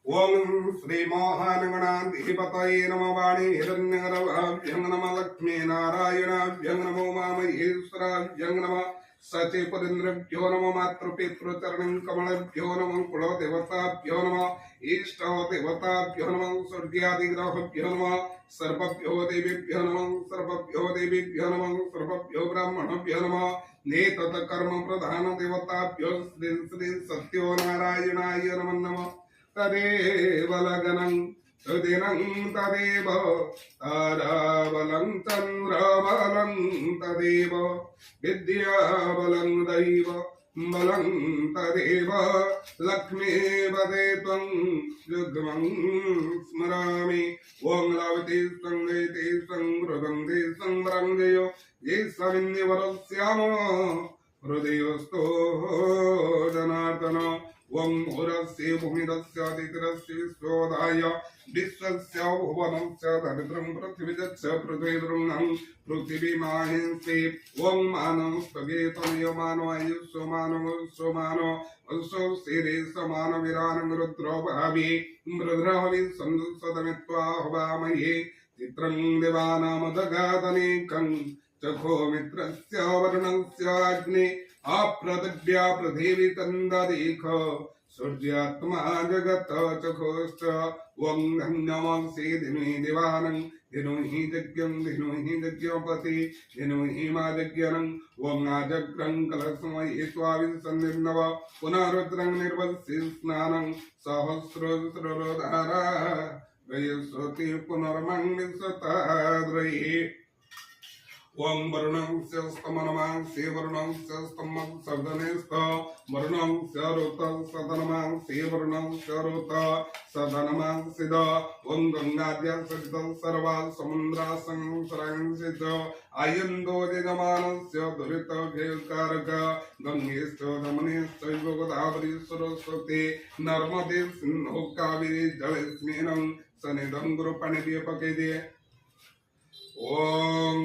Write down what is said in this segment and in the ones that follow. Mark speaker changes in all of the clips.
Speaker 1: ओम श्री महानगणाधिपतये नमः वाणी हिरण्यगर्भाभ्यं नमः लक्ष्मी नारायणाभ्यं नमो मामहेश्वराभ्यं नमः सचिपुरेन्द्रभ्यो नमः मातृपितृचरणं कमलेभ्यो नमः कुलदेवताभ्यो नमः इष्टदेवताभ्यो नमः स्वर्गादिग्रहेभ्यो नमः सर्वभ्यो देवेभ्यो नमः सर्वभ्यो देवीभ्यो नमः सर्वभ्यो ब्राह्मणेभ्यो नमः नेतत कर्म प्रधान देवताभ्यो श्री श्री सत्यो नारायणाय नमः तदेव लगनं सुदिनं तदेव ताराबलं चन्द्रबलं तदेव विद्याबलं दैव बलं तदेव लक्ष्मीपदे त्वं युग्मं स्मरामि ॐ लवते संगते संवृदन्ते संवरङ्गयो ये सविन्यवरस्याम हृदयस्थो जनार्दन वं मुहूर्तस्य भूमिरस्य दित्रस्य विश्वोदय विश्वस्य भुवनस्य दरिद्रं पृथ्वीजस्य पृथ्वीदृङ्गं पृथिवीमाहिंसि वं मानस्तगेतमयो मानो आयुष्यो मानो अश्वो शिरे समान विरानं रुद्रो भावि मृद्रहवि सन्दुसदमित्वा हवामहे चित्रं देवानामदगादनेकं चखो मित्रस्य वर्णस्य अप्रतिव्या पृथिवी तन्ददीख सूर्यात्मा जगत चखोश्च वं धन्यमंसि दिनुहि दिवानं दिनुहि यज्ञपति दिनुहि मा यज्ञनं वं आजग्रं कलशमये स्वाविसन्निर्नव पुनः रुद्रं निर्वस्य स्नानं सहस्रधारा गयस्वति पुनर्मङ्गसताद्रये ओम वर्णस्य स्तमनमांसि वर्णस्य स्तमं सदनेस्त वर्णस्य रुत सदनमांसि वर्णस्य रुत सदनमांसिद ओम गंगाद्या सरित सर्वा समुद्रा संसरंसित आयन्दो जगमानस्य दुरित भेकारक गंगेश्च दमनेश्च गोदावरी सरस्वती नर्मदे सिन्धु कावेरी जलेस्मिनं सनिधं गुरुपणिव्यपकेदे ओम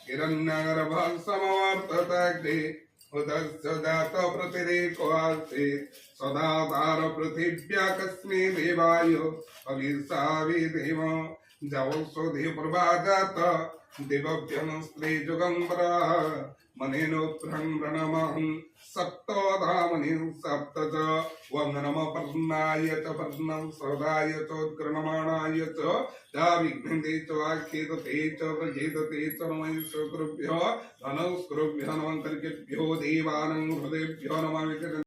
Speaker 1: हिरण्यगर्भसमवर्तताग्रे उदस्य जात प्रतिरेको आस्ते सदाधार पृथिव्या कस्मै देवाय अभिसावि देव जवसोधि प्रभाजात देवभ्यं स्त्री जुगम्बरा मनेनोत्रं प्रणमहं सप्तधामनिं सप्त च वं नमः पर्णाय च पर्णं सदाय चोत्कृणमाणाय च विघ्नते च आख्येतते च प्रजेतते च नमः शुक्रुभ्यो धनस्कृभ्यो नमः कर्केभ्यो देवानं हृदेभ्यो नमः